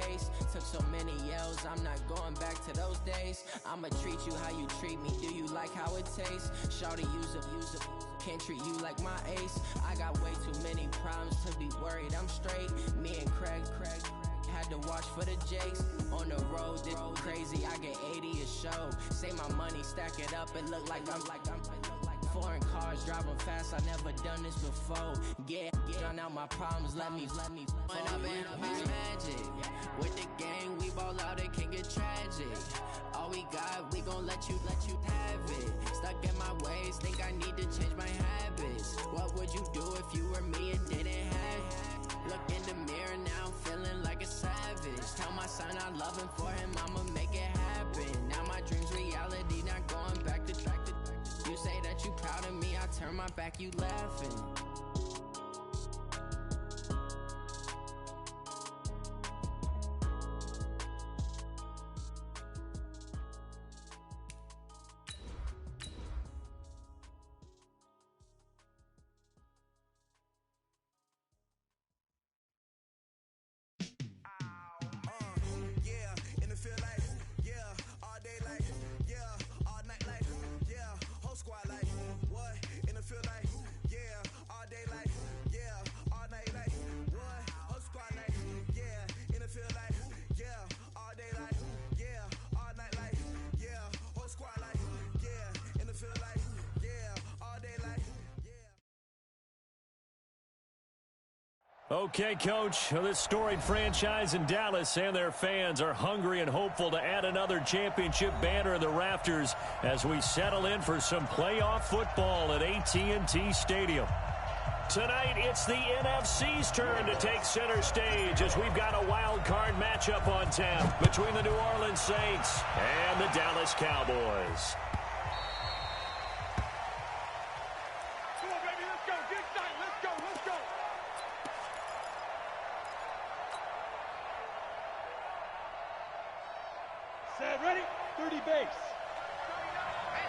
case. Took so many L's, I'm not going back to those days. I'ma treat you how you treat me, do you like how it tastes? Shawty, use a, can't treat you like my ace. I got way too many problems to be worried, I'm straight. Me and Craig had to watch for the Jakes. On the road, this crazy, I get 80 a show. Say my money, stack it up, it look like I'm foreign cars, driving fast, I never done this before. Drown out my problems, let me When up and magic. With the gang, we ball out, it can get tragic. All we got, we gon' let you have it. Stuck in my ways, think I need to change my habits. What would you do if you were me and didn't have it? Look in the mirror, now I'm feeling like a savage. Tell my son I love him, for him I'ma make it happen. Now my dream's reality, not going back to track. You say that you proud of me, I turn my back, you laughing. Okay, Coach, this storied franchise in Dallas and their fans are hungry and hopeful to add another championship banner in the rafters as we settle in for some playoff football at AT&T Stadium. Tonight, it's the NFC's turn to take center stage as we've got a wild card matchup on tap between the New Orleans Saints and the Dallas Cowboys. Set, ready? 30 base. Hey,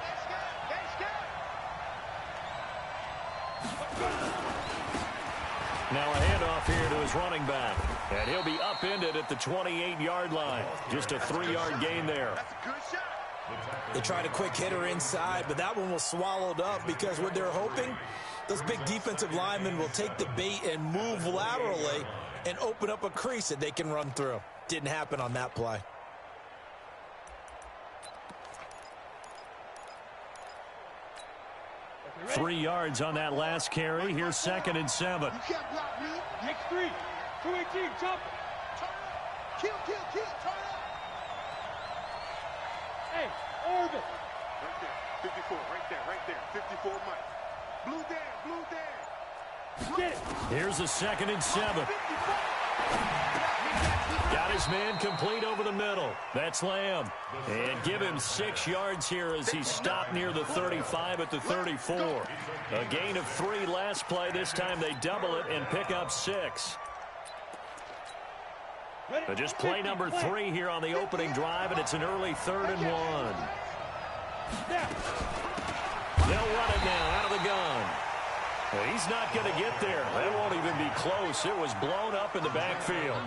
that's good. Now a handoff here to his running back. And he'll be upended at the 28-yard line. Just a 3-yard gain there. That's a good shot. They tried a quick hitter inside, but that one was swallowed up because what they're hoping, those big defensive linemen will take the bait and move laterally and open up a crease that they can run through. Didn't happen on that play. 3 yards on that last carry. Here's 2nd and 7. You can't block me. Next 3. 218, jump. Turn up. Kill, turn up. Hey, orbit. Right there, 54, right there. 54, Mike. Blue down. Get it. Here's a 2nd and 7. Got his man complete over the middle. That's Lamb. And give him 6 yards here as he stopped near the 35 at the 34. A gain of 3 last play. This time they double it and pick up 6. But just play number 3 here on the opening drive, and it's an early 3rd and 1. They'll run it now out of the gun. Well, he's not going to get there. That won't even be close. It was blown up in the backfield.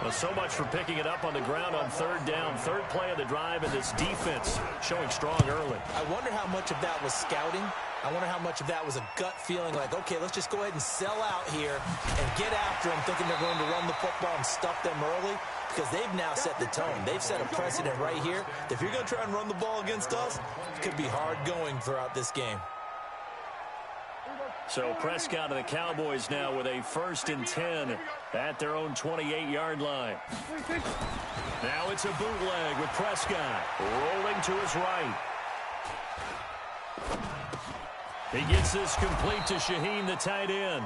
Well, so much for picking it up on the ground on 3rd down. 3rd play of the drive, and this defense showing strong early. I wonder how much of that was scouting. I wonder how much of that was a gut feeling like, okay, let's just go ahead and sell out here and get after them, thinking they're going to run the football and stuff them early, because they've now set the tone. They've set a precedent right here. If you're going to try and run the ball against us, it could be hard going throughout this game. So Prescott and the Cowboys now with a 1st and 10 at their own 28-yard line. Now it's a bootleg with Prescott rolling to his right. He gets this complete to Shaheen, the tight end.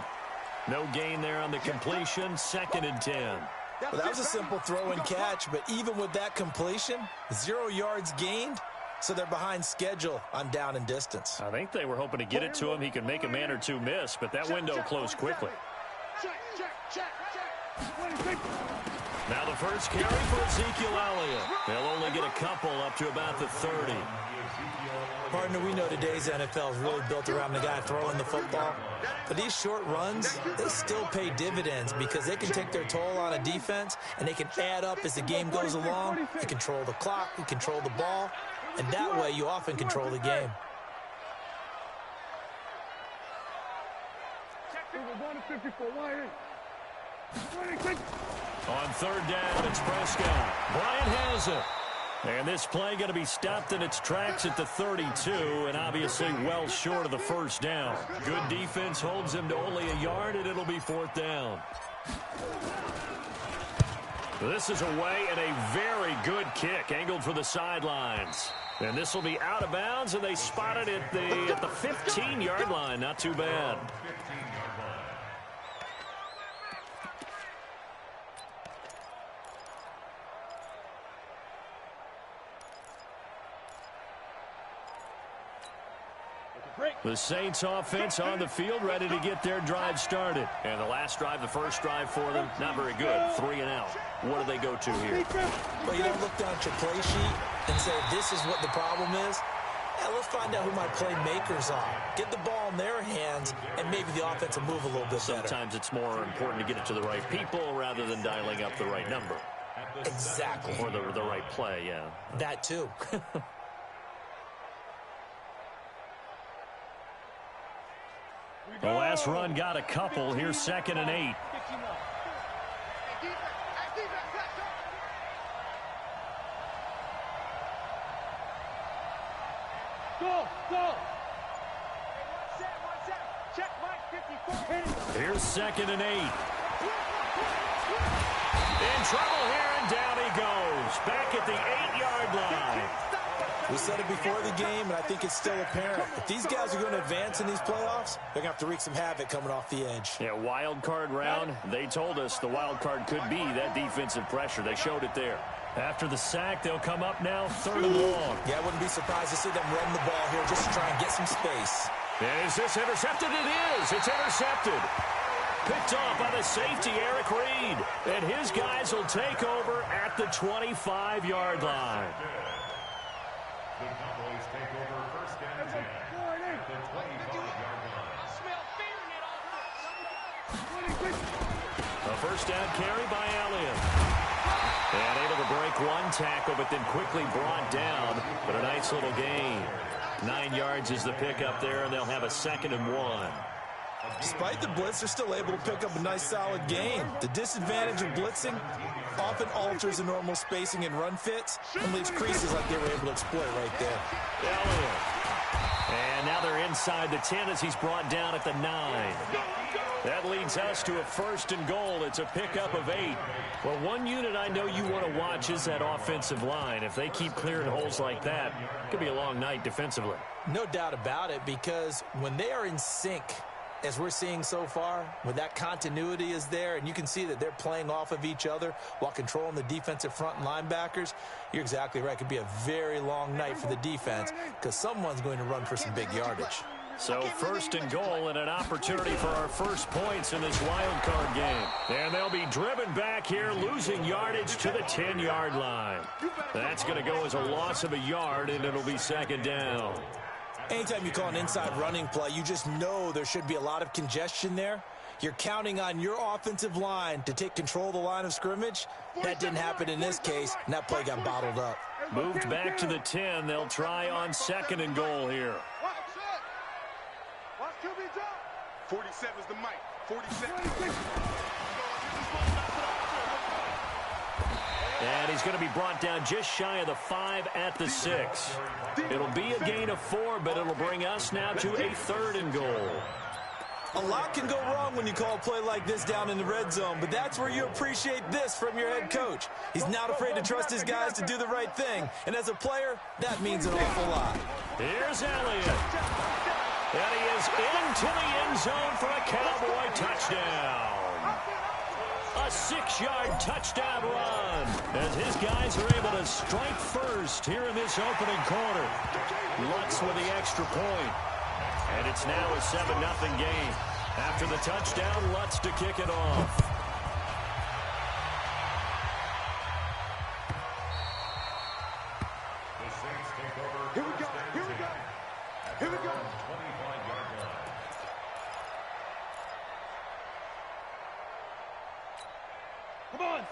No gain there on the completion. 2nd and 10. Well, that was a simple throw and catch, but even with that completion, 0 yards gained. So they're behind schedule on down and distance. I think they were hoping to get it to him. He could make a man or two miss, but that window closed quickly. Now the first carry for Ezekiel Elliott. They'll only get a couple up to about the 30. Partner, we know today's NFL is really built around the guy throwing the football. But these short runs, they still pay dividends because they can take their toll on a defense, and they can add up as the game goes along. You control the clock, you control the ball, and that way you often control the game. On third down, it's Prescott. Bryant has it. And this play going to be stopped in its tracks at the 32, and obviously well short of the first down. Good defense holds him to only a yard, and it'll be fourth down. This is away, and a very good kick, angled for the sidelines. And this will be out of bounds, and they spotted it at the 15-yard line. Not too bad. The Saints offense on the field, ready to get their drive started. And the last drive, the first drive for them, not very good. 3 and out. What do they go to here? Well, you don't look down at your play sheet and say, this is what the problem is. Yeah, let's find out who my playmakers are. Get the ball in their hands, and maybe the offense will move a little bit better. Sometimes it's more important to get it to the right people rather than dialing up the right number. Exactly. Or the right play, yeah. That too. The last run got a couple. Here's 2nd and 8. Here's 2nd and 8. In trouble here, and down he goes. Back at the 8-yard line. We said it before the game, and I think it's still apparent. If these guys are going to advance in these playoffs, they're going to have to wreak some havoc coming off the edge. Yeah, wild card round. They told us the wild card could be that defensive pressure. They showed it there. After the sack, they'll come up now 3rd and long. Yeah, I wouldn't be surprised to see them run the ball here just to try and get some space. And is this intercepted? It is. It's intercepted. Picked off by the safety, Eric Reed. And his guys will take over at the 25-yard line. The Cowboys take over 1st and 10 at the 25-yard line. A first down carry by Elliott. And able to break one tackle, but then quickly brought down. But a nice little gain. 9 yards is the pickup there, and they'll have a 2nd and 1. Despite the blitz, they're still able to pick up a nice solid gain. The disadvantage of blitzing often alters the normal spacing and run fits and leaves creases like they were able to exploit right there. Elliott. And now they're inside the 10 as he's brought down at the 9. That leads us to a 1st and goal. It's a pickup of 8. Well, one unit I know you want to watch is that offensive line. If they keep clearing holes like that, it could be a long night defensively. No doubt about it, because when they are in sync, as we're seeing so far, when that continuity is there and you can see that they're playing off of each other while controlling the defensive front and linebackers, you're exactly right. It could be a very long night for the defense because someone's going to run for some big yardage. So 1st and goal and an opportunity for our first points in this wild card game. And they'll be driven back here, losing yardage to the 10-yard line. That's going to go as a loss of a yard, and it'll be 2nd down. Anytime you call an inside running play, you just know there should be a lot of congestion there. You're counting on your offensive line to take control of the line of scrimmage. That didn't happen in this case, and that play got bottled up. Moved back to the 10. They'll try on 2nd and goal here. 47 is the mic. 47. And he's going to be brought down just shy of the 5 at the 6. It'll be a gain of 4, but it'll bring us now to a 3rd and goal. A lot can go wrong when you call a play like this down in the red zone, but that's where you appreciate this from your head coach. He's not afraid to trust his guys to do the right thing, and as a player, that means an awful lot. Here's Elliott. And he is into the end zone for a Cowboy touchdown. A 6-yard touchdown run as his guys are able to strike first here in this opening quarter. Lutz with the extra point. And it's now a 7-0 game. After the touchdown, Lutz to kick it off.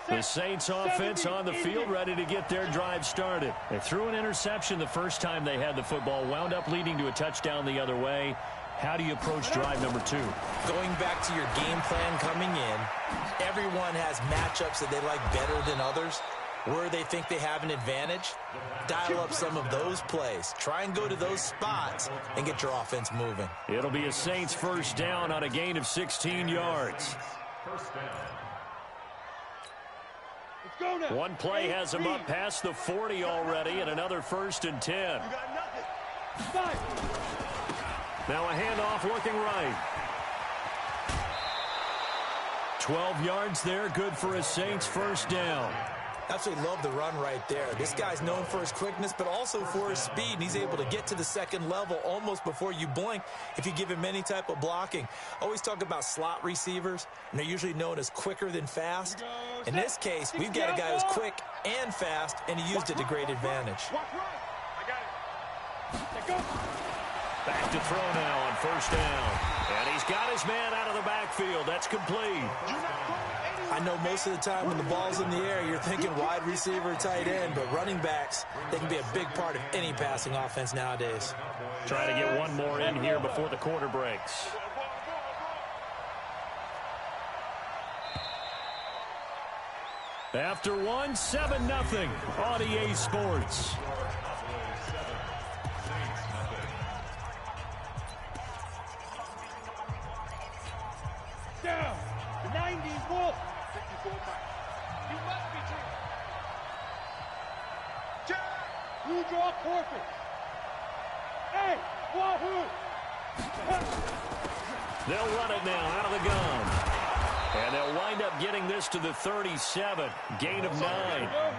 The Saints offense on the field, ready to get their drive started. They threw an interception the first time they had the football, wound up leading to a touchdown the other way. How do you approach drive number 2? Going back to your game plan coming in, everyone has matchups that they like better than others. Where they think they have an advantage, dial up some of those plays. Try and go to those spots and get your offense moving. It'll be a Saints first down on a gain of 16 yards. First down. Let's go now. One play has him up past the 40 already, and another 1st and 10. You got nothing. Five. Now a handoff looking right. 12 yards there, good for a Saints first down. Absolutely love the run right there. This guy's known for his quickness, but also for his speed. And he's able to get to the second level almost before you blink if you give him any type of blocking. Always talk about slot receivers, and they're usually known as quicker than fast. In this case, we've got a guy who's quick and fast, and he used it to great advantage. I got it. Let go. Back to throw now on first down. And he's got his man out of the backfield. That's complete. I know most of the time when the ball's in the air, you're thinking wide receiver, tight end, but running backs, they can be a big part of any passing offense nowadays. Trying to get one more in here before the quarter breaks. After one, 7-0 on EA Sports. Down. The 90s Wolf. 54 miles. You must be true. Blue draw corporate. Hey, wahoo! They'll run it now out of the gun. And they'll wind up getting this to the 37. Gain of 9. Go.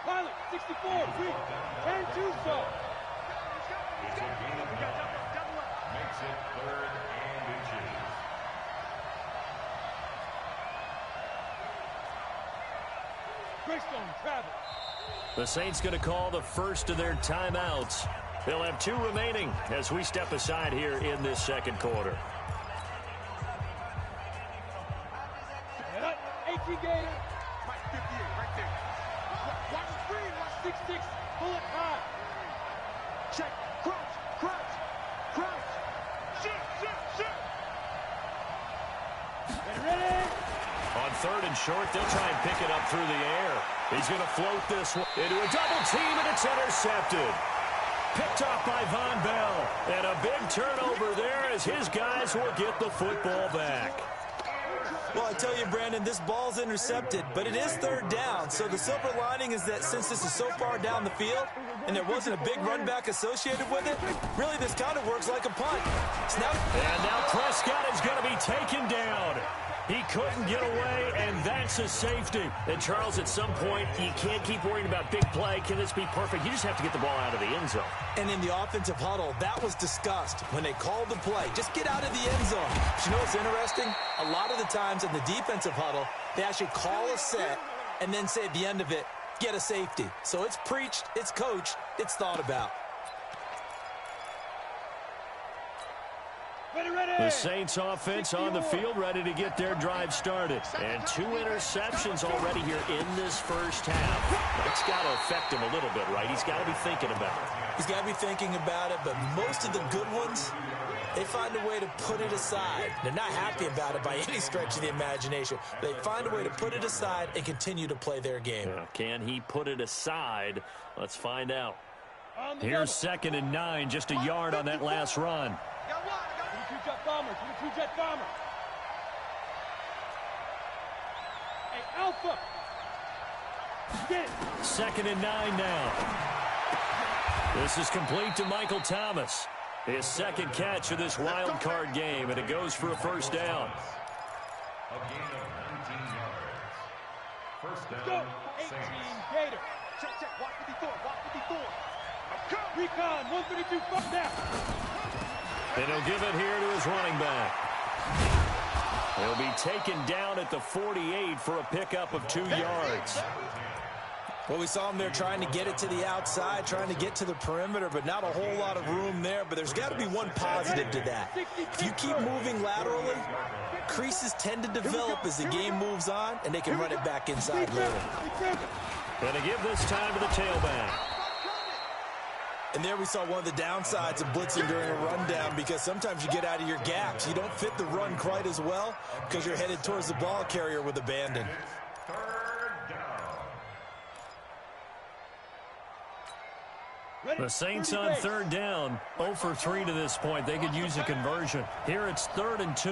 Pilot, 64. 10-2 so. It's a gain of 9. Makes it 3rd and inches. Greystone travel. The Saints going to call the first of their timeouts. They'll have 2 remaining as we step aside here in this second quarter. 18 Gator. Mike 58 right there. Watch the screen. Watch 6-6. Pull it high. Check. Crouch. Shoot. Get ready. On 3rd and short, they'll try and pick it up through the air. He's going to float this one into a double team, and it's intercepted. Picked off by Von Bell. And a big turnover there as his guys will get the football back. Well, I tell you, Brandon, this ball's intercepted, but it is 3rd down. So the silver lining is that since this is so far down the field and there wasn't a big run back associated with it, really this kind of works like a punt. So now Prescott is going to be taken down. He couldn't get away, and that's a safety. And, Charles, at some point, you can't keep worrying about big play. Can this be perfect? You just have to get the ball out of the end zone. And in the offensive huddle, that was discussed when they called the play. Just get out of the end zone. But you know what's interesting? A lot of the times in the defensive huddle, they actually call a set and then say at the end of it, get a safety. So it's preached, it's coached, it's thought about. The Saints offense on the field ready to get their drive started. And 2 interceptions already here in this first half. That's got to affect him a little bit, right? He's got to be thinking about it. He's got to be thinking about it, but most of the good ones, they find a way to put it aside. They're not happy about it by any stretch of the imagination. They find a way to put it aside and continue to play their game. Can he put it aside? Let's find out. Here's 2nd and 9, just a yard on that last run. 22-jet bomber. 22-jet bomber. Hey, Alpha. Get it. 2nd and 9 now. This is complete to Michael Thomas. His 2nd catch of this wild card game, and it goes for a first down. A gain of 19 yards. First down, Go. 18 Saints. Gator. Check. Watch 54. Recon. 132. Fuck now. And he'll give it here to his running back. He'll be taken down at the 48 for a pickup of 2 yards. Well, we saw him there trying to get it to the outside, trying to get to the perimeter, but not a whole lot of room there. But there's got to be one positive to that. If you keep moving laterally, creases tend to develop as the game moves on, and they can run it back inside later. Going to give this time to the tailback. And there we saw one of the downsides of blitzing during a rundown, because sometimes you get out of your gaps. You don't fit the run quite as well because you're headed towards the ball carrier with abandon. The Saints on third down, 0 for 3 to this point. They could use a conversion. Here it's 3rd and 2.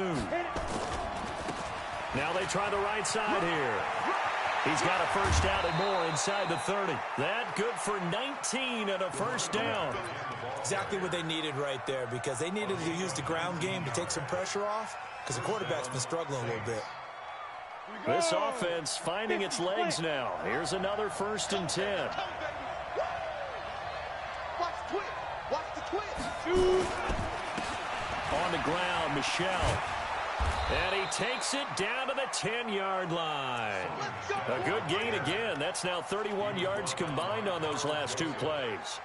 Now they try the right side here. He's got a first down and more inside the 30. That good for 19 and a first down. Exactly what they needed right there, because they needed to use the ground game to take some pressure off, because the quarterback's been struggling a little bit. This offense finding its legs now. Here's another 1st and 10. Watch the twist. On the ground, Michelle. And he takes it down to the 10-yard line. A good gain again. That's now 31 yards combined on those last 2 plays.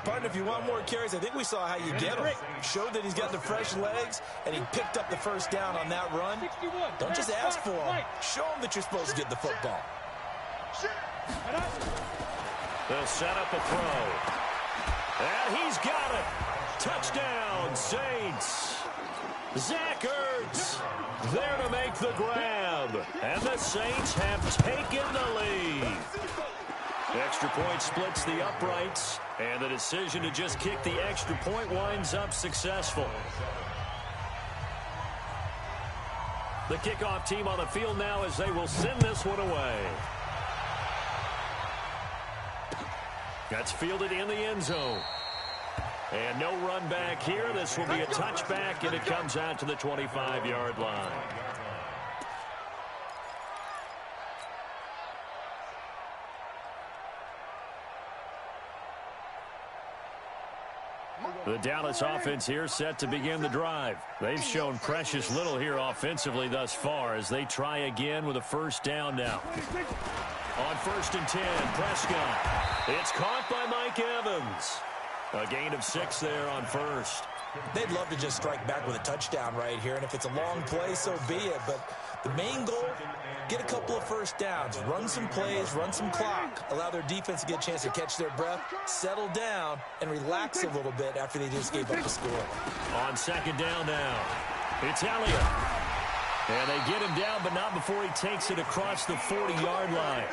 Partner, if you want more carries, I think we saw how you get him. Showed that he's got the fresh legs, and he picked up the first down on that run. Don't just ask for him. Show him that you're supposed to get the football. They'll set up a throw. And he's got it. Touchdown, Saints. Zach Ertz there to make the grab. And the Saints have taken the lead. Extra point splits the uprights. And the decision to just kick the extra point winds up successful. The kickoff team on the field now as they will send this one away. That's fielded in the end zone. And no run back here. This will be a touchback, and it comes out to the 25-yard line. The Dallas offense here set to begin the drive. They've shown precious little here offensively thus far as they try again with a first down now. On 1st and 10, Prescott. It's caught by Mike Evans. A gain of 6 there on first. They'd love to just strike back with a touchdown right here, and if it's a long play, so be it. But the main goal, get a couple of first downs, run some plays, run some clock, allow their defense to get a chance to catch their breath, settle down, and relax a little bit after they just gave up the score. On 2nd down now, it's Elliott. And they get him down, but not before he takes it across the 40-yard line.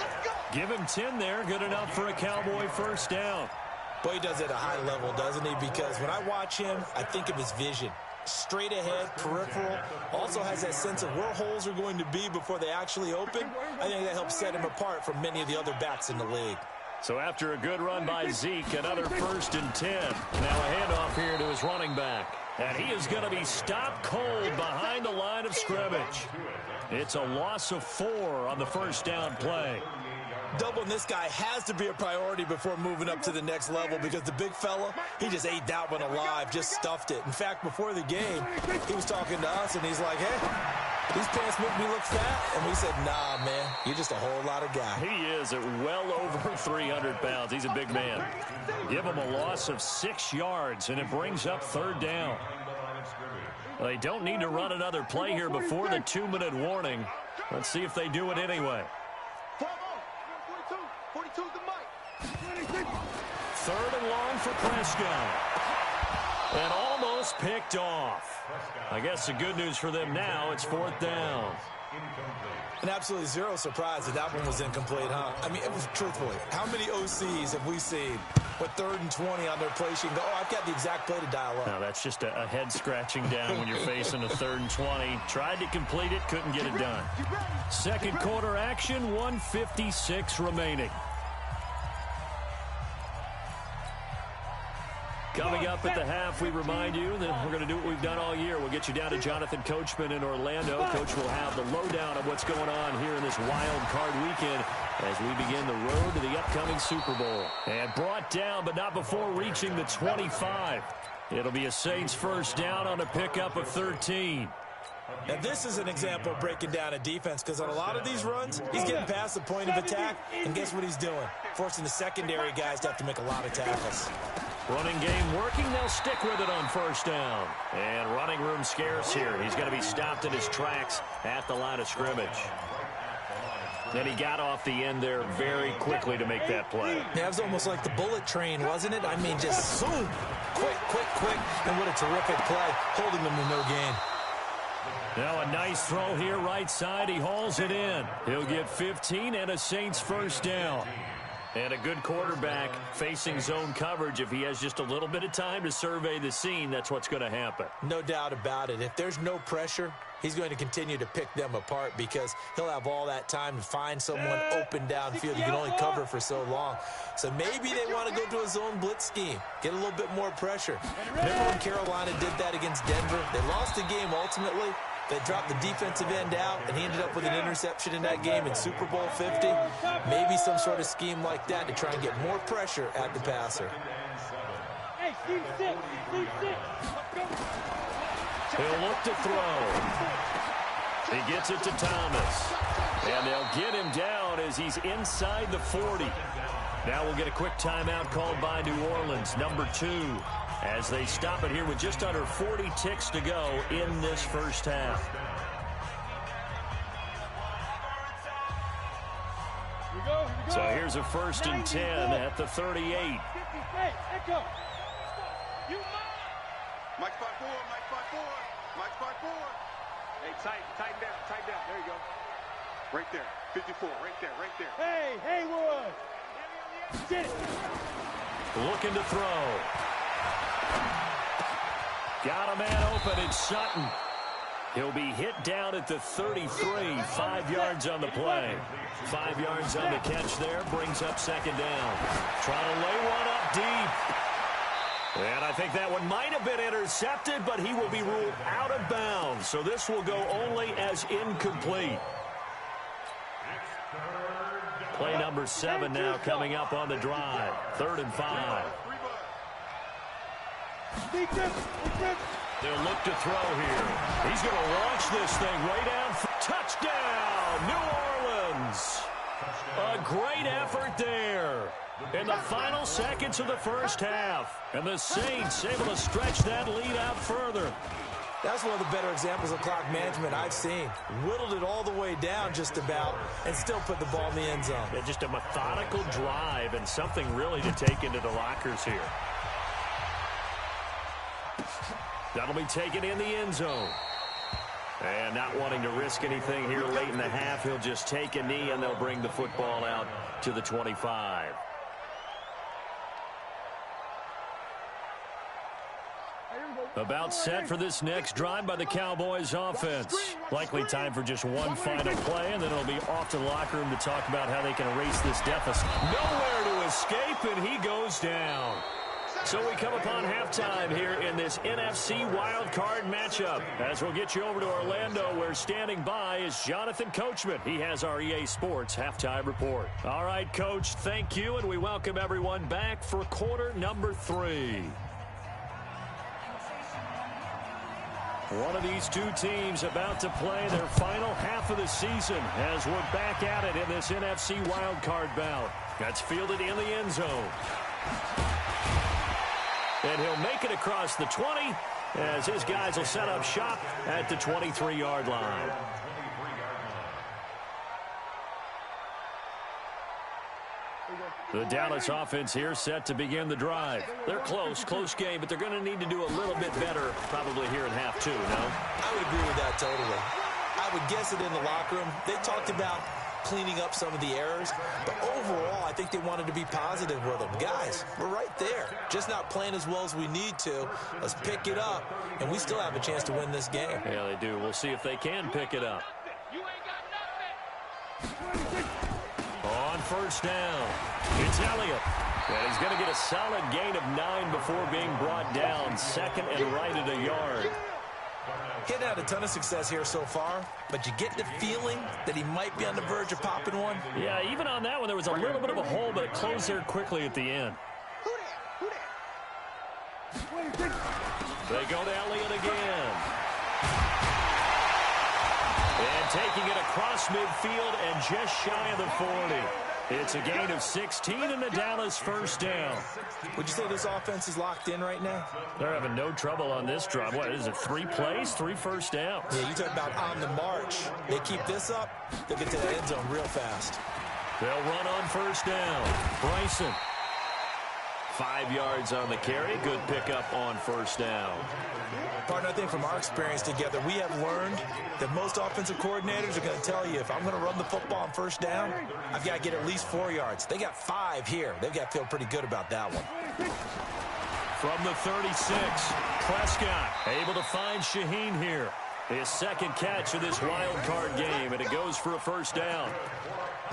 Give him 10 there, good enough for a Cowboy first down. Boy, he does it at a high level, doesn't he? Because when I watch him, I think of his vision. Straight ahead, peripheral, also has that sense of where holes are going to be before they actually open. I think that helps set him apart from many of the other backs in the league. So after a good run by Zeke, another 1st and 10. Now a handoff here to his running back. And he is going to be stopped cold behind the line of scrimmage. It's a loss of 4 on the first down play. Doubling this guy has to be a priority before moving up to the next level, because the big fella, he just ate that one alive, just stuffed it. In fact, before the game, he was talking to us, and he's like, hey, these pants make me look fat. And we said, nah, man, you're just a whole lot of guy. He is at well over 300 pounds. He's a big man. Give him a loss of 6 yards, and it brings up 3rd down. They don't need to run another play here before the 2-minute warning. Let's see if they do it anyway. 3rd and long for Prescott. And almost picked off. I guess the good news for them now, it's 4th down. And absolutely zero surprise that that one was incomplete, huh? I mean, truthfully, how many OCs have we seen with 3rd and 20 on their play sheet and go, oh, I've got the exact play to dial up? Now, that's just a head scratching down when you're facing a 3rd and 20. Tried to complete it, couldn't get it done. Second quarter action, 1:56 remaining. Coming up at the half, we remind you that we're going to do what we've done all year. We'll get you down to Jonathan Coachman in Orlando. Coach will have the lowdown of what's going on here in this wild card weekend as we begin the road to the upcoming Super Bowl. And brought down, but not before reaching the 25. It'll be a Saints first down on a pickup of 13. Now, this is an example of breaking down a defense, because on a lot of these runs, he's getting past the point of attack, and guess what he's doing? Forcing the secondary guys to have to make a lot of tackles. Running game working. They'll stick with it on first down. And running room scarce here. He's going to be stopped in his tracks at the line of scrimmage. Then he got off the end there very quickly to make that play. Yeah, it was almost like the bullet train, wasn't it? I mean, just zoom. Quick, quick, quick. And what a terrific play, holding them to no gain. Now a nice throw here right side. He hauls it in. He'll get 15 and a Saints first down. And a good quarterback facing zone coverage. If he has just a little bit of time to survey the scene, that's what's going to happen. No doubt about it. If there's no pressure, he's going to continue to pick them apart because he'll have all that time to find someone open downfield. You can only cover for so long. So maybe they want to go to a zone blitz scheme, get a little bit more pressure. Remember when Carolina did that against Denver? They lost the game ultimately. They dropped the defensive end out, and he ended up with an interception in that game in Super Bowl 50. Maybe some sort of scheme like that to try and get more pressure at the passer. Hey, Steve 6. He'll look to throw. He gets it to Thomas. And they'll get him down as he's inside the 40. Now we'll get a quick timeout called by New Orleans, number 2. As they stop it here with just under 40 ticks to go in this first half. So here's a 1st and 10 at the 38. Hey, Echo. Mike 5-4, Mike 5-4, Mike 5-4. Hey, tighten down. There you go. Right there, 54, right there. Hey, Haywood. Get it. Looking to throw. Got a man open. It's Sutton. He'll be hit down at the 33. 5 yards on the play. 5 yards on the catch there. Brings up 2nd down. Trying to lay one up deep. And I think that one might have been intercepted, but he will be ruled out of bounds. So this will go only as incomplete. Play number 7 now coming up on the drive. 3rd and 5. They'll look to throw here. He's going to launch this thing right out. Touchdown, New Orleans. A great effort there in the final seconds of the first half. And the Saints able to stretch that lead out further. That's one of the better examples of clock management I've seen. Whittled it all the way down just about and still put the ball in the end zone. Yeah, just a methodical drive and something really to take into the lockers here. That'll be taken in the end zone. And not wanting to risk anything here late in the half, he'll just take a knee and they'll bring the football out to the 25. About set for this next drive by the Cowboys offense. Likely time for just one final play, and then it'll be off to the locker room to talk about how they can erase this deficit. Nowhere to escape, and he goes down. So we come upon halftime here in this NFC wildcard matchup. As we'll get you over to Orlando, where standing by is Jonathan Coachman. He has our EA Sports halftime report. All right, Coach, thank you, and we welcome everyone back for quarter number 3. One of these two teams about to play their final half of the season as we're back at it in this NFC wildcard bout. That's fielded in the end zone. And he'll make it across the 20 as his guys will set up shop at the 23-yard line. The Dallas offense here set to begin the drive. They're close game, but they're going to need to do a little bit better probably here in half 2, no? I would agree with that totally. I would guess it in the locker room. They talked about cleaning up some of the errors, but overall, I think they wanted to be positive with them. Guys, we're right there. Just not playing as well as we need to. Let's pick it up, and we still have a chance to win this game. Yeah, they do. We'll see if they can pick it up. On first down, it's Elliott. And he's going to get a solid gain of 9 before being brought down. 2nd and right at a yard. He's had a ton of success here so far, but you get the feeling that he might be on the verge of popping one. Yeah, even on that one, there was a little bit of a hole, but it closed there quickly at the end. They go to Elliott again. And taking it across midfield and just shy of the 40. It's a gain of 16 and a Dallas first down. Would you say this offense is locked in right now? They're having no trouble on this drive. What is it, 3 plays, 3 first downs? Yeah, you talk about on the march. They keep this up, they'll get to the end zone real fast. They'll run on first down. Bryson. 5 yards on the carry. Good pickup on first down. Partner, I think from our experience together, we have learned that most offensive coordinators are going to tell you, if I'm going to run the football on first down, I've got to get at least 4 yards. They got 5 here. They've got to feel pretty good about that one. From the 36, Prescott able to find Shaheen here. His second catch of this wild card game, and it goes for a first down.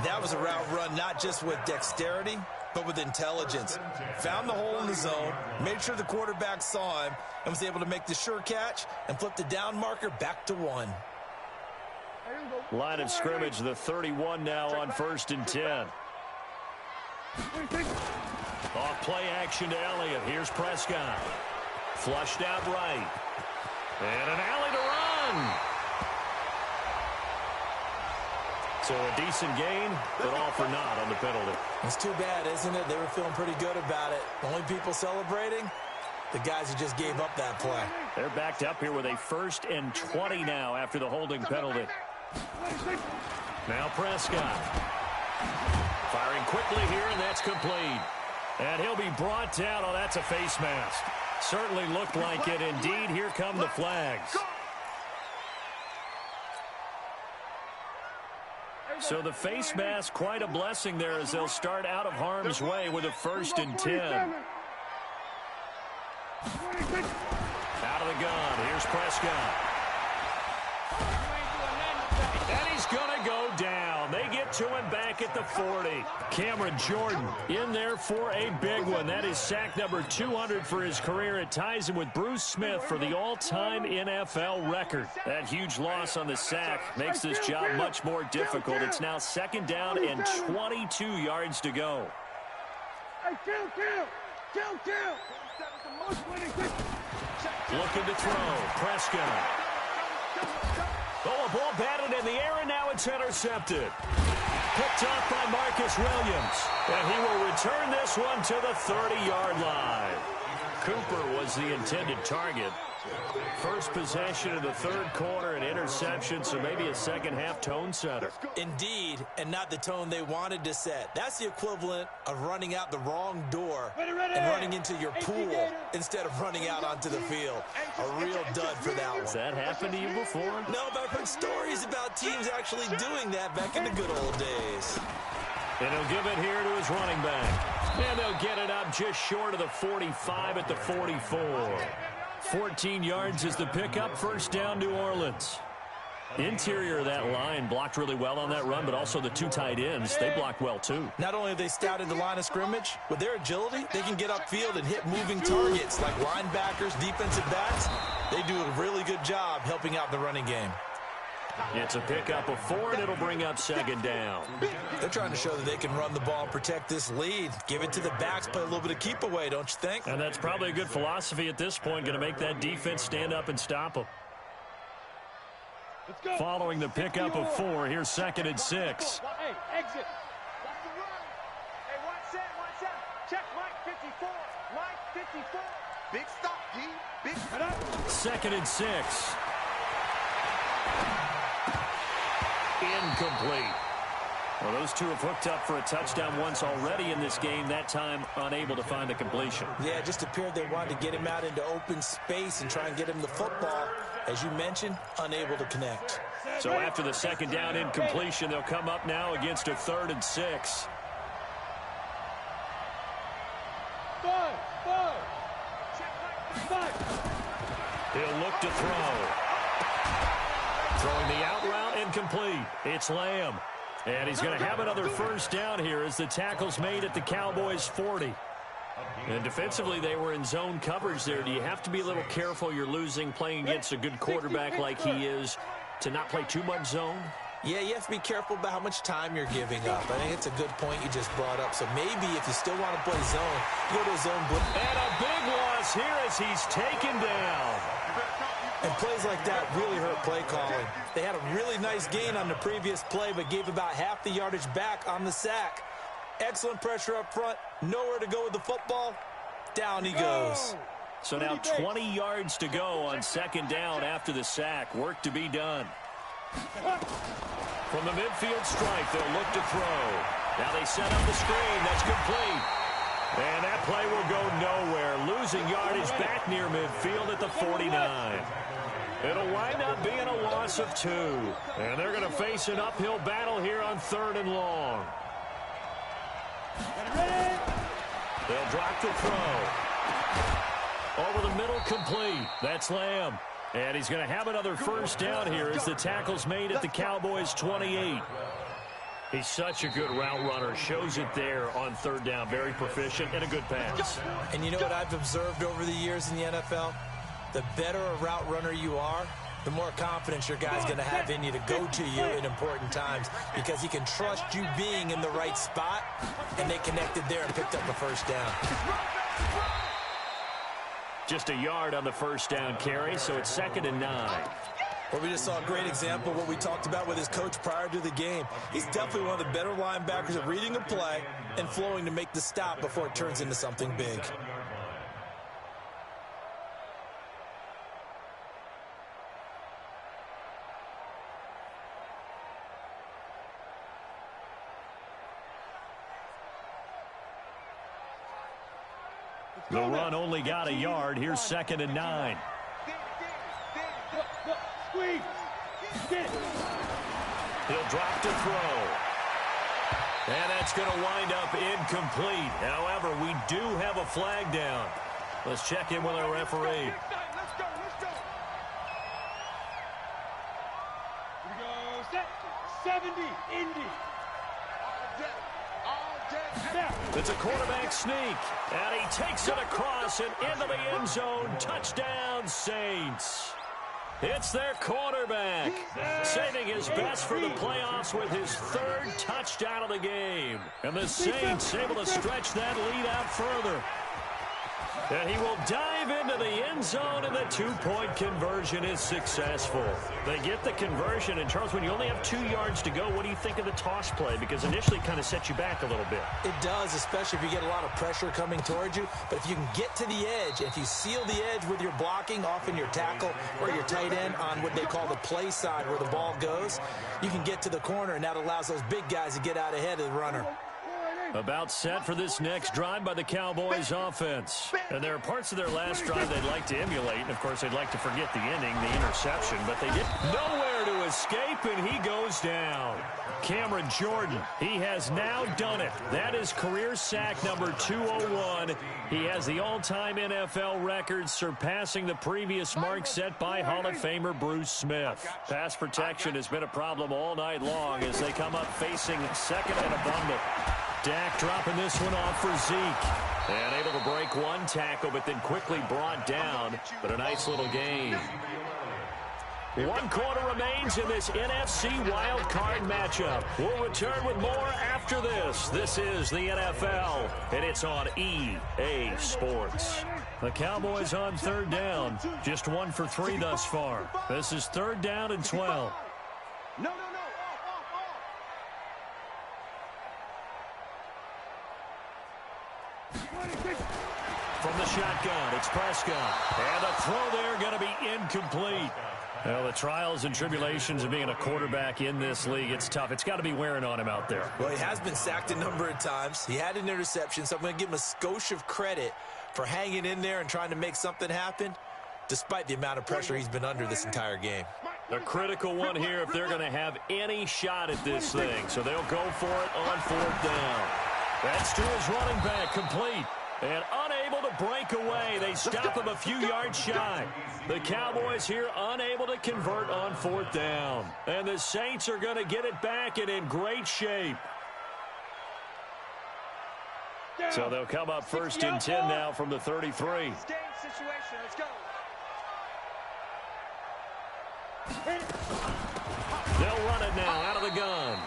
That was a route run not just with dexterity, but with intelligence. Found the hole in the zone, made sure the quarterback saw him, and was able to make the sure catch and flip the down marker back to 1. Line of scrimmage, the 31 now on 1st and 10. Off play action to Elliott. Here's Prescott. Flushed out right. And an alley to run. So a decent gain, but all for naught on the penalty. It's too bad, isn't it? They were feeling pretty good about it. The only people celebrating, the guys who just gave up that play. They're backed up here with a 1st and 20 now after the holding penalty. Now Prescott. Firing quickly here, and that's complete. And he'll be brought down. Oh, that's a face mask. Certainly looked like it. Indeed, here come the flags. So the face mask, quite a blessing there as they'll start out of harm's way with a 1st and 10. Out of the gun. Here's Prescott. And he's going to go down. They get to him back at the 40. Cameron Jordan in there for a big one. That is sack number 200 for his career. It ties him with Bruce Smith for the all-time NFL record. That huge loss on the sack makes this job much more difficult. It's now 2nd down and 22 yards to go. Looking to throw. Prescott. Oh, a ball batted in the air, and now it's intercepted. Picked up by Marcus Williams. And he will return this one to the 30-yard line. Cooper was the intended target. First possession of the 3rd quarter, an interception, so maybe a second-half tone setter. Indeed, and not the tone they wanted to set. That's the equivalent of running out the wrong door and running into your pool instead of running out onto the field. A real dud for that one. Has that happened to you before? No, but I've heard stories about teams actually doing that back in the good old days. And he'll give it here to his running back. And they'll get it up just short of the 45 at the 44. 14 yards is the pickup. First down, New Orleans. Interior of that line blocked really well on that run, but also the 2 tight ends, they blocked well too. Not only have they scouted the line of scrimmage, with their agility, they can get upfield and hit moving targets like linebackers, defensive backs. They do a really good job helping out the running game. It's a pickup of 4, and it'll bring up 2nd down. They're trying to show that they can run the ball and protect this lead. Give it to the backs, play a little bit of keep away, don't you think? And that's probably a good philosophy at this point, going to make that defense stand up and stop them. Following the pickup of 4, here's 2nd and 6. Hey, exit. That's the run. Hey, watch that. Check Mike 54. Mike 54. Big stop, G. Big stop. 2nd and 6. Incomplete. Well, those two have hooked up for a touchdown once already in this game, that time unable to find a completion. Yeah, it just appeared they wanted to get him out into open space and try and get him the football. As you mentioned, unable to connect. So after the 2nd down incompletion, they'll come up now against a 3rd and 6. He'll look to throw. Throwing the out route incomplete. It's Lamb. And he's going to have another first down here as the tackle's made at the Cowboys' 40. And defensively, they were in zone coverage there. Do you have to be a little careful you're losing playing against a good quarterback like he is to not play too much zone? Yeah, you have to be careful about how much time you're giving up. I think it's a good point you just brought up. So maybe if you still want to play zone, you go to a zone blitz. And a big loss here as he's taken down. And plays like that really hurt play calling. They had a really nice gain on the previous play, but gave about half the yardage back on the sack. Excellent pressure up front. Nowhere to go with the football. Down he goes. So now 20 yards to go on second down after the sack. Work to be done. From the midfield stripe, they'll look to throw. Now they set up the screen. That's complete. And that play will go nowhere. Losing yardage back near midfield at the 49. It'll wind up being a loss of 2. And they're going to face an uphill battle here on 3rd and long. They'll drop the throw. Over the middle, complete. That's Lamb. And he's going to have another first down here as the tackle's made at the Cowboys' 28. He's such a good route runner. Shows it there on 3rd down. Very proficient and a good pass. And you know what I've observed over the years in the NFL? The better a route runner you are, the more confidence your guy's going to have in you to go to you in important times because he can trust you being in the right spot, and they connected there and picked up a first down. Just a yard on the first down carry, so it's 2nd and 9. Well, we just saw a great example of what we talked about with his coach prior to the game. He's definitely one of the better linebackers at reading a play and flowing to make the stop before it turns into something big. The run only got a yard. Here's 2nd and 9. He'll drop to throw. And that's going to wind up incomplete. However, we do have a flag down. Let's check in with our referee. Let's go. Here we go. Set. 70. Indy. It's a quarterback sneak, and he takes it across and into the end zone. Touchdown, Saints. It's their quarterback, saving his best for the playoffs with his 3rd touchdown of the game. And the Saints able to stretch that lead out further. And he will dive into the end zone, and the 2-point conversion is successful. They get the conversion, and Charles, when you only have 2 yards to go, what do you think of the toss play? Because initially it kind of sets you back a little bit. It does, especially if you get a lot of pressure coming towards you. But if you can get to the edge, if you seal the edge with your blocking, often your tackle or your tight end on what they call the play side where the ball goes, you can get to the corner, and that allows those big guys to get out ahead of the runner. About set for this next drive by the Cowboys offense. And there are parts of their last drive they'd like to emulate. And, of course, they'd like to forget the ending, the interception. But they get nowhere to escape, and he goes down. Cameron Jordan, he has now done it. That is career sack number 201. He has the all-time NFL record, surpassing the previous mark set by Hall of Famer Bruce Smith. Pass protection has been a problem all night long as they come up facing 2nd and a bundle. Dak dropping this one off for Zeke. And able to break one tackle, but then quickly brought down. But a nice little gain. 1 quarter remains in this NFC wildcard matchup. We'll return with more after this. This is the NFL, and it's on EA Sports. The Cowboys on 3rd down. Just 1 for 3 thus far. This is 3rd down and 12. No. From the shotgun, it's Prescott. And the throw there going to be incomplete. Well, the trials and tribulations of being a quarterback in this league, it's tough. It's got to be wearing on him out there. Well, he has been sacked a number of times. He had an interception, so I'm going to give him a skosh of credit for hanging in there and trying to make something happen, despite the amount of pressure he's been under this entire game. A critical one here if they're going to have any shot at this thing. So they'll go for it on 4th down. That's to his running back, complete. And unable to break away. They stop him a few yards shy. The Cowboys here unable to convert on 4th down. And the Saints are going to get it back and in great shape. So they'll come up 1st and 10 now from the 33. Game situation. Let's go. They'll run it now out of the gun.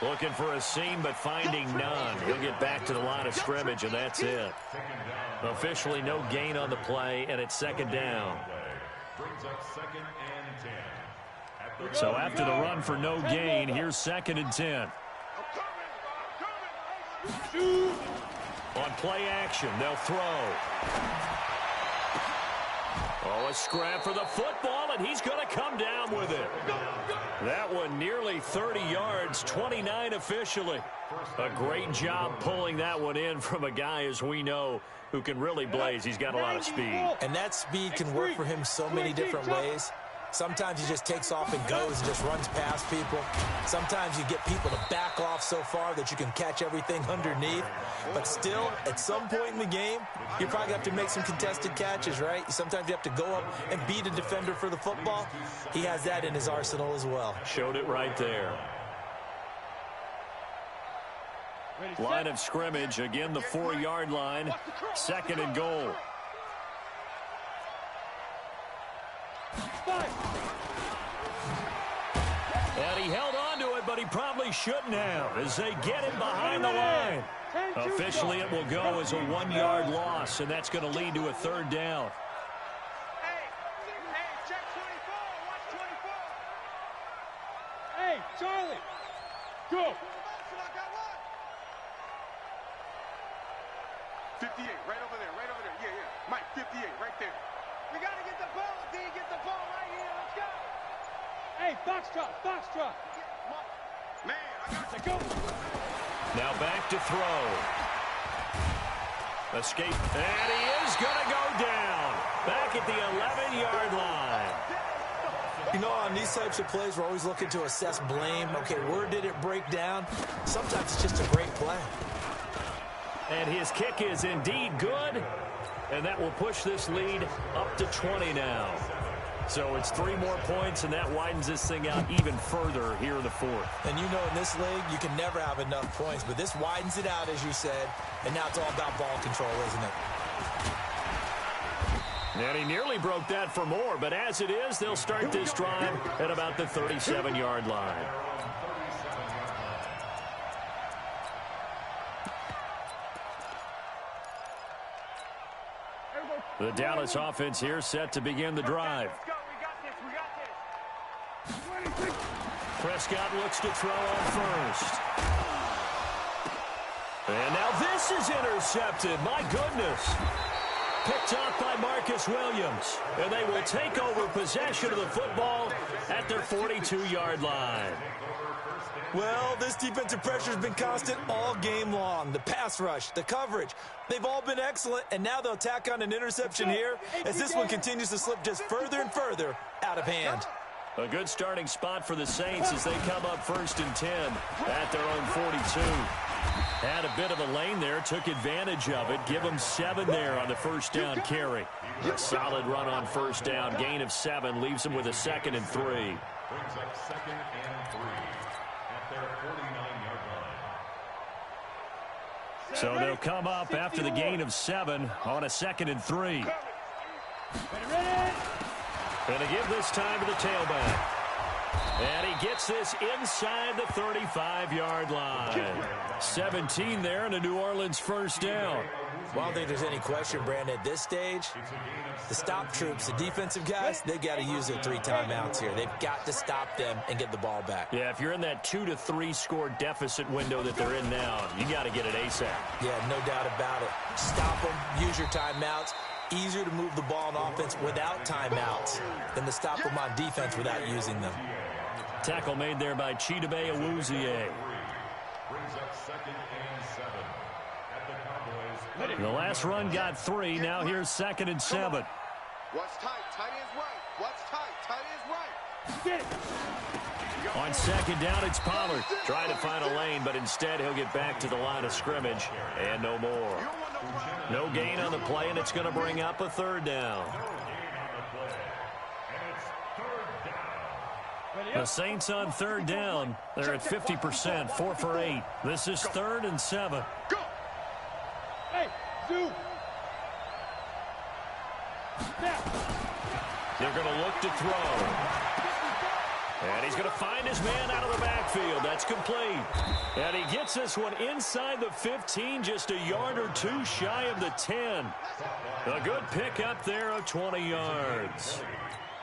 Looking for a seam, but finding none. He'll get back to the line of scrimmage, and that's it. Officially no gain on the play, and it's 2nd down. So after the run for no gain, here's 2nd and 10. On play action, they'll throw. Oh, a scrap for the football, and he's going to come down with it. That one nearly 30 yards, 29 officially. A great job pulling that one in from a guy, as we know, who can really blaze. He's got a lot of speed. And that speed can work for him so many different ways. Sometimes he just takes off and goes and just runs past people. Sometimes you get people to back off so far that you can catch everything underneath. But still, at some point in the game, you probably have to make some contested catches, right? Sometimes you have to go up and beat a defender for the football. He has that in his arsenal as well. Showed it right there. Line of scrimmage, again the 4-yard line. 2nd and goal. And he held on to it, but he probably shouldn't have as they get him behind the line. Officially, it will go as a 1-yard loss, and that's going to lead to a 3rd down. Hey, check 24. Watch 24. Hey, Charlie. Go. 58, right over there. Yeah. Mike, 58, right there. We got to get the ball, D. Get the ball right here. Let's go. Hey, foxtrot. Man, I got to go. Now back to throw. Escape, and he is going to go down. Back at the 11-yard line. You know, on these types of plays, we're always looking to assess blame. Okay, where did it break down? Sometimes it's just a great play. And his kick is indeed good, and that will push this lead up to 20 now. So it's 3 more points, and that widens this thing out even further here in the 4th. And you know, in this league, you can never have enough points, but this widens it out, as you said, and now it's all about ball control, isn't it? And he nearly broke that for more, but as it is, they'll start this drive at about the 37-yard line. The Dallas offense here set to begin the drive. Let's go. We got this. Prescott looks to throw on first. And now this is intercepted. My goodness. Picked off by Marcus Williams. And they will take over possession of the football at their 42-yard line. Well, this defensive pressure has been constant all game long. The pass rush, the coverage, they've all been excellent, and now they'll tack on an interception here as this one continues to slip just further and further out of hand. A good starting spot for the Saints as they come up 1st and 10 at their own 42. Had a bit of a lane there, took advantage of it. Give them 7 there on the 1st down carry. A solid run on 1st down, gain of 7, leaves them with a 2nd and 3. Brings up 2nd and 3 at their 49-yard line. So they'll come up after the gain of 7 on a 2nd and 3. Going to give this time to the tailback. And he gets this inside the 35-yard line. 17 there and a New Orleans 1st down. Well, I don't think there's any question, Brandon, at this stage, the stop troops, the defensive guys, they've got to use their 3 timeouts here. They've got to stop them and get the ball back. Yeah, if you're in that 2 to 3 score deficit window that they're in now, you got to get it ASAP. Yeah, no doubt about it. Stop them, use your timeouts. Easier to move the ball on offense without timeouts than to stop them on defense without using them. Tackle made there by Chidobe Awuzie. Brings up 2nd and 7 at the Cowboys. The last run got 3. Now here's 2nd and 7. What's tight? Tight is right. What's tight? Tight is right. Get it. On 2nd down, it's Pollard. Trying to find a lane, but instead he'll get back to the line of scrimmage. And no more. No gain on the play, and it's going to bring up a 3rd down. The Saints on 3rd down. They're at 50%, 4 for 8. This is 3rd and 7. Go. Hey, Zoo. Snap. They're going to look to throw. And he's going to find his man out of the backfield. That's complete. And he gets this one inside the 15, just a yard or 2 shy of the 10. A good pickup there of 20 yards.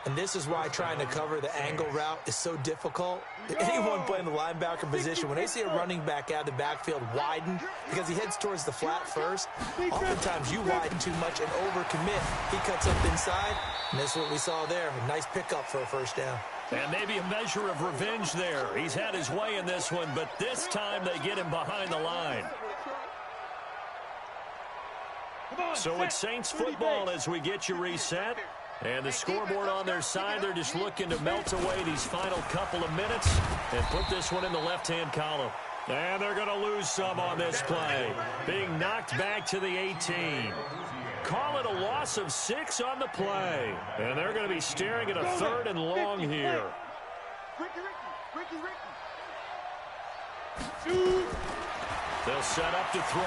And this is why trying to cover the angle route is so difficult. Anyone playing the linebacker position, when they see a running back out of the backfield widen because he heads towards the flat first, oftentimes you widen too much and overcommit. He cuts up inside, and this is what we saw there. A nice pickup for a first down. And maybe a measure of revenge there. He's had his way in this one, but this time they get him behind the line. So it's Saints football as we get you reset. And the scoreboard on their side, they're just looking to melt away these final couple of minutes and put this one in the left-hand column. And they're going to lose some on this play. Being knocked back to the 18. Call it a loss of 6 on the play. And they're going to be staring at a 3rd and long here. They'll set up to throw.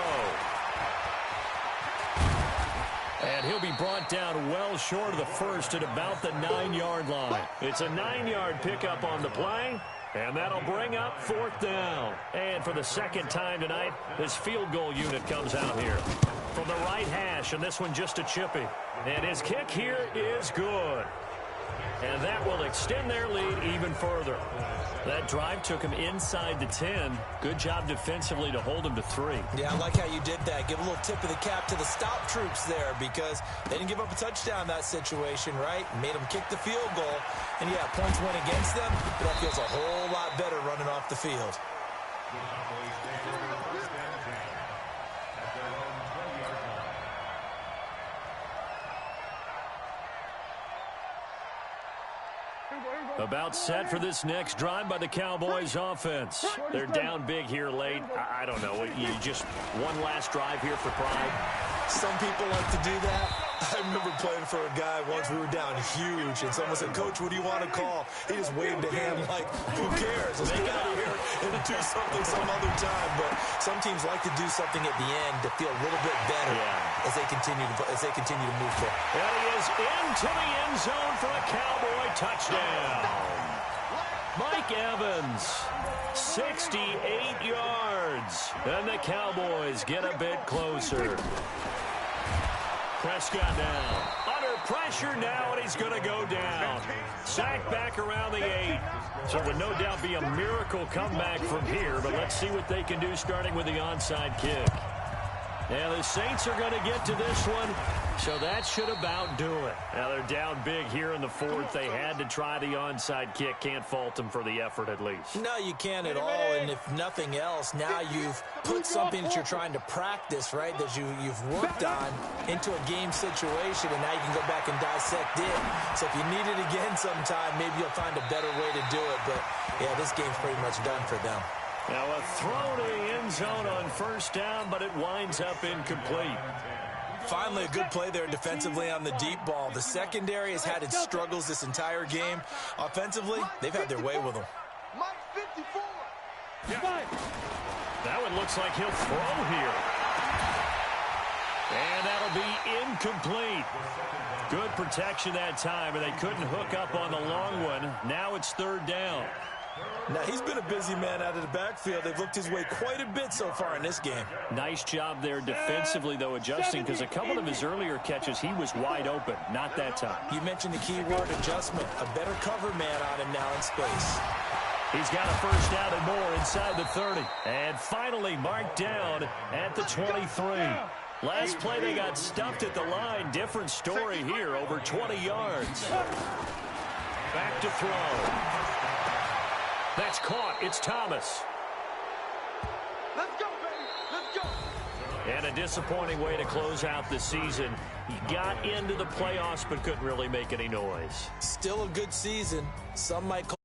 And he'll be brought down well short of the first at about the 9-yard line. It's a 9-yard pickup on the play, and that'll bring up 4th down. And for the second time tonight, this field goal unit comes out here from the right hash, and this one just a chippy. And his kick here is good. And that will extend their lead even further. That drive took him inside the 10. Good job defensively to hold him to 3. Yeah, I like how you did that. Give a little tip of the cap to the stop troops there because they didn't give up a touchdown in that situation, right? Made them kick the field goal. And, yeah, points went against them, but that feels a whole lot better running off the field. About set for this next drive by the Cowboys offense. They're down big here late. I don't know. You just one last drive here for pride. Some people like to do that. I remember playing for a guy once. We were down huge, and someone said, "Coach, what do you want to call?" He just waved a hand like, "Who cares? Let's get out of here and do something some other time." But some teams like to do something at the end to feel a little bit better as they continue to move forward. And he is into the end zone for a Cowboy touchdown. Mike Evans, 68 yards, and the Cowboys get a bit closer. Prescott down. Under pressure now, and he's going to go down. Sacked back around the 8. So it would no doubt be a miracle comeback from here, but let's see what they can do starting with the onside kick. And the Saints are going to get to this one, so that should about do it. Now they're down big here in the 4th. They had to try the onside kick. Can't fault them for the effort at least. No, you can't at all. And if nothing else, now you've put something that you're trying to practice, right, that you've worked on into a game situation, and now you can go back and dissect it. So if you need it again sometime, maybe you'll find a better way to do it. But, yeah, this game's pretty much done for them. Now a throw to the end zone on first down, but it winds up incomplete. Finally, a good play there defensively on the deep ball. The secondary has had its struggles this entire game. Offensively, they've had their way with them. That one looks like he'll throw here. And that'll be incomplete. Good protection that time, and they couldn't hook up on the long one. Now it's 3rd down. Now, he's been a busy man out of the backfield. They've looked his way quite a bit so far in this game. Nice job there defensively, though, adjusting, because a couple of his earlier catches, he was wide open. Not that time. You mentioned the key word, adjustment. A better cover man on him now in space. He's got a first down and more inside the 30. And finally marked down at the 23. Last play, they got stuffed at the line. Different story here, over 20 yards. Back to throw. That's caught. It's Thomas. Let's go, baby. Let's go. And a disappointing way to close out the season. He got into the playoffs but couldn't really make any noise. Still a good season. Some might call